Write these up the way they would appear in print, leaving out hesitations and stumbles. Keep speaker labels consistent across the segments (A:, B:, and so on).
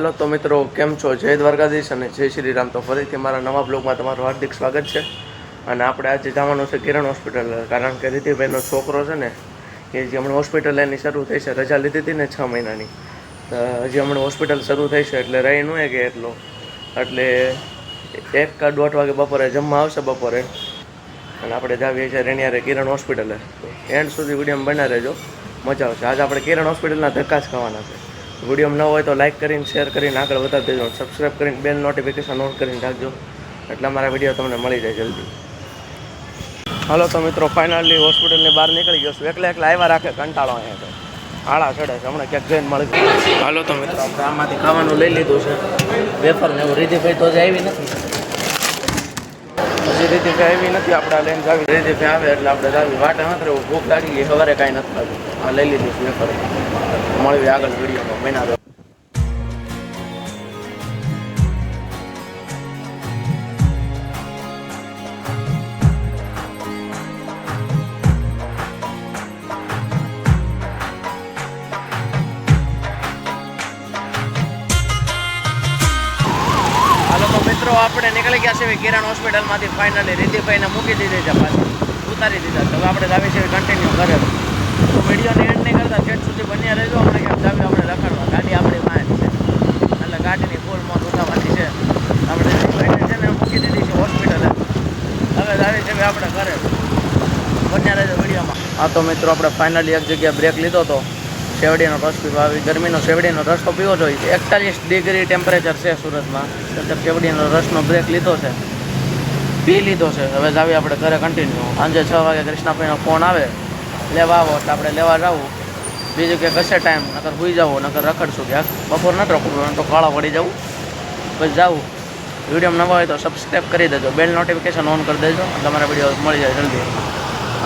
A: Hello તો મિત્રો, કેમ છો? જય દ્વારકાધીશ અને જય શ્રી રામ. તો ફરીથી મારા નવા બ્લોગમાં તમારું હાર્દિક સ્વાગત છે. અને આપણે આજે જવાનું છે કિરણ હોસ્પિટલ, કારણ કે રીતિભાઈનો છોકરો છે ને એ જે હમણાં હોસ્પિટલ એની શરૂ થઈ છે. રજા લીધી હતી ને 6 મહિનાની, તો હજી હમણાં હોસ્પિટલ શરૂ થઈ છે એટલે રહી ન કે એટલો, એટલે 1 કે 1:30 વાગે બપોરે જમવા આવશે બપોરે. અને આપણે જાવીએ છીએ રેણિયારે કિરણ હોસ્પિટલે. તો એન્ડ સુધી વિડીયોમાં બના રહેજો, મજા આવશે. આજે આપણે કિરણ હોસ્પિટલના ધક્કા જ ખાવાના છે. વિડીયો ન હોય તો લાઇક કરીને શેર કરીને આગળ વધારતી દેજો. સબસ્ક્રાઈબ કરીને બેલ નોટિફિકેશન ઓન કરીને રાખજો, એટલે અમારા વિડીયો તમને મળી જાય જલ્દી. હાલો તો મિત્રો, ફાઇનલી હોસ્પિટલની બહાર નીકળી ગયો છું. એકલા આવ્યા રાખે કંટાળો અહીંયા તો આળા ચડે છે. હમણાં ક્યાંક જઈને મળી ગયું. હાલો તો મિત્રો, આપણે આમાંથી ખાવાનું લઈ લીધું છે, વેફર ને એવું. રીતિભાઈ તો જ આવી નથી, હજી રીતિભાઈ આવી નથી. આપણે લઈને જાવી, રીતિભાઈ આવે એટલે આપણે જાવી. વાટે નથી રહેવું, ભૂખ લાગી ગઈ, સવારે કાંઈ નથી ખાધું. આ લઈ લીધું છે વેફર. મળવી આગળ વિડીયોમાં બના દો. મિત્રો, આપણે નીકળી ગયા છે કિરણ હોસ્પિટલમાંથી. ફાઇનલી રીતિભાઈને મૂકી દીધી છે, પાછી ઉતારી દીધા. હવે આપણે જાવી છે કન્ટિન્યુ ઘરે. તો વિડીયોને એન્ડ નહીં કરતા છેક સુધી બન્યા રહેજો. આપણે કેમ જાવી આપણે રખડવા, ગાડી આપણી પાસે છે એટલે ગાડીની ફૂલ મોત ઉઠાવવાની છે. આપણે રીતિભાઈને છે ને મૂકી દીધી છે હોસ્પિટલે. હવે જાવી છે આપણે ઘરે, બન્યા રહેજો વિડીયોમાં. હા તો મિત્રો, આપણે ફાઇનલી એક જગ્યાએ બ્રેક લીધો હતો. શેવડીનો રસ પીવો. આવી ગરમીનો શેવડીનો રસ તો પીવો જોઈએ. 41 ડિગ્રી ટેમ્પરેચર છે સુરતમાં, છતાં શેવડીનો રસનો બ્રેક લીધો છે, પી લીધો છે. હવે જાવી આપણે ઘરે કન્ટિન્યુ. સાંજે 6 વાગે કૃષ્ણાભાઈનો ફોન આવે લેવા આવો એટલે આપણે લેવા જવું. બીજું કે કશે ટાઈમ નકર સુઈ જવું, નકર રખડશું ક્યાંક. બપોર નથી રખડવું, તો કાળા પડી જવું. બસ જાવું. વિડીયો નવા હોય તો સબસ્ક્રાઈબ કરી દેજો, બેલ નોટિફિકેશન ઓન કરી દેજો, તમારા વિડીયો મળી જાય જલ્દી.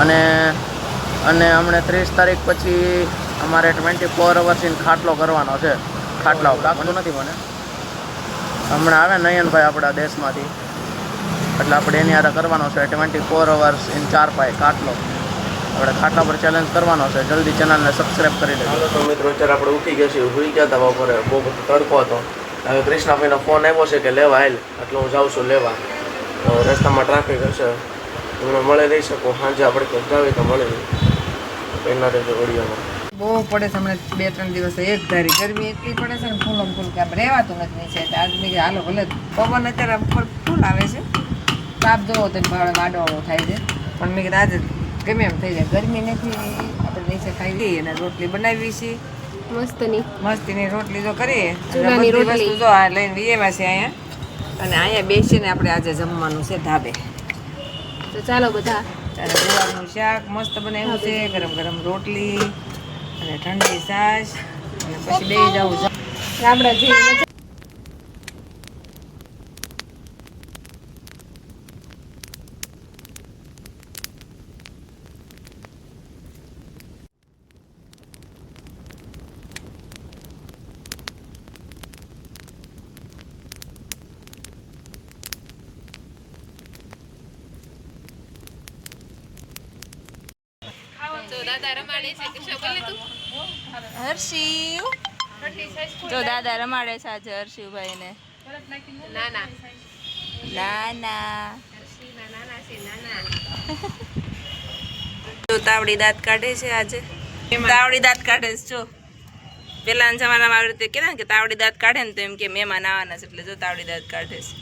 A: અને હમણાં 30 તારીખ પછી અમારે 24 અવર્સ ખાટલો કરવાનો છે. ખાટલો લાગતું નથી મને. હમણાં આવે નયનભાઈ આપણા દેશમાંથી, એટલે આપણે એની હારે કરવાનો છે 24 અવર્સ ઇન 4 પાય ખાટલો. આપણે ખાટલા પર ચેલેન્જ કરવાનો છે. જલ્દી ચેનલને સબસ્ક્રાઈબ કરી દેજો. તો મિત્રો, અત્યારે આપણે ઉઠી ગયા છીએ. સુઈ ગયા હતા બપોરે, બહુ બધો તડકો હતો. હવે કૃષ્ણાભાઈનો ફોન આવ્યો છે કે લેવા આવેલ, એટલે હું જાઉં છું લેવા. તો રસ્તામાં ટ્રાફિક હશે, હું મળે રહી શકું. સાંજે આપણે ક્યાંક જાવી તો મળી એના રહેજો વિડીયોમાં.
B: બહુ પડે છે હમણાં 2-3 દિવસ એક ધારી ગરમી એટલી પડે છે ને, ફૂલમ ફૂલ કે આમ રહેવાતું નથી નીચે. આજ મેં હાલો ભલે પવન અત્યારે ઉપર ફૂલ આવે છે, તાપ જોવો તો વાડવાળો થાય છે, પણ મેં કીધું આજે ગમે એમ થઈ જાય. ગરમી નથી, આપણે નીચે ખાઈ લઈએ અને રોટલી બનાવી છે મસ્તીની રોટલી જો કરીએ. બધી વસ્તુ જો આ લઈને વિયેવા છે અહીંયા, અને અહીંયા બેસીને આપણે આજે જમવાનું છે ધાબે.
C: તો ચાલો બધા.
B: ગુવારનું શાક મસ્ત બનાવ્યું છે, ગરમ ગરમ રોટલી અને ઠંડી છાશ, અને પછી બે જવું
C: ગામડા જેવી દાદા રમાડે છે. હર્ષિવ જો દાદા રમાડે છે આજે હર્ષિવભાઈ ને. નાના જો તાવડી દાંત કાઢે છે આજે. તાવડી દાંત કાઢે છે જો. પેલાના જમાનામાં આવી રીતે કહેતા ને કે તાવડી દાંત કાઢે ને તો એમ કે મહેમાન આવવાના છે, એટલે જો તાવડી દાંત કાઢે છે.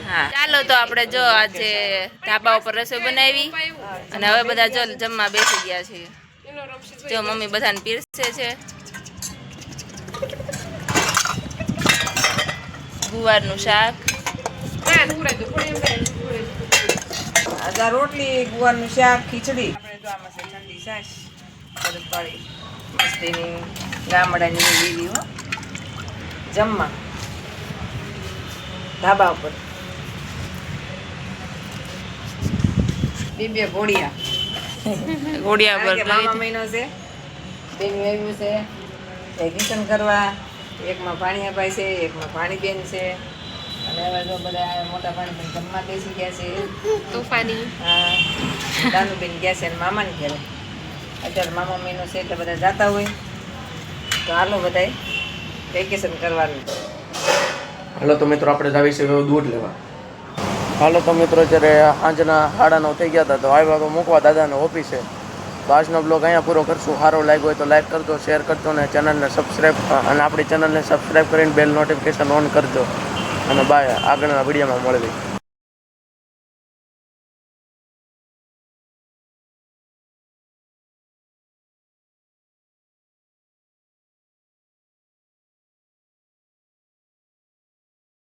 C: હા ચાલો તો આપણે જો આજે ધાબા ઉપર રસોઈ બનાવી અને હવે બધા જો જમવા બેસી ગયા છીએ. જો મમ્મી બધાને પીરસે છે. ગુવારનું શાક, રોટલી, ગુવારનું શાક, ખીચડી. આપણે તો આમાં છે ઠંડી છાશ પાડી મસ્તીની ગામડાની લીલી હો. જમવા ધાબા ઉપર બે ઘોડિયા પર મામા મહિનો છે, બેન આવ્યું છે એગ્રીશન કરવા. એકમાં ભાણિયાભાઈ છે, એકમાં ભાણીબેન છે, અને હવે જો બધા મોટા ભાણીબેન જમવા બેસી ગયા છે. તોફાની. હા, દાનુબેન ગયા છે મામાને ઘરે. અત્યારે મામા મહિનો છે એટલે બધા જતા હોય, તો હાલો બધાય વેકેશન કરવાનું.
A: હાલો તો મિત્રો આપણે જાવી છે દૂધ લેવા. હાલો તો મિત્રો જ્યારે સાંજના 9:30 થઈ ગયા હતા તો આવ્યા તો મૂકવા દાદાને ઓફિસે. તો આજનો બ્લોગ અહીંયા પૂરો કરશું. સારો લાગ્યો હોય તો લાઈક કરજો, શેર કરજો અને ચેનલને સબસ્ક્રાઈબ અને આપણી ચેનલને સબસ્ક્રાઈબ કરીને બેલ નોટિફિકેશન ઓન કરજો. અને બાય, આગળના વિડીયોમાં મળવી.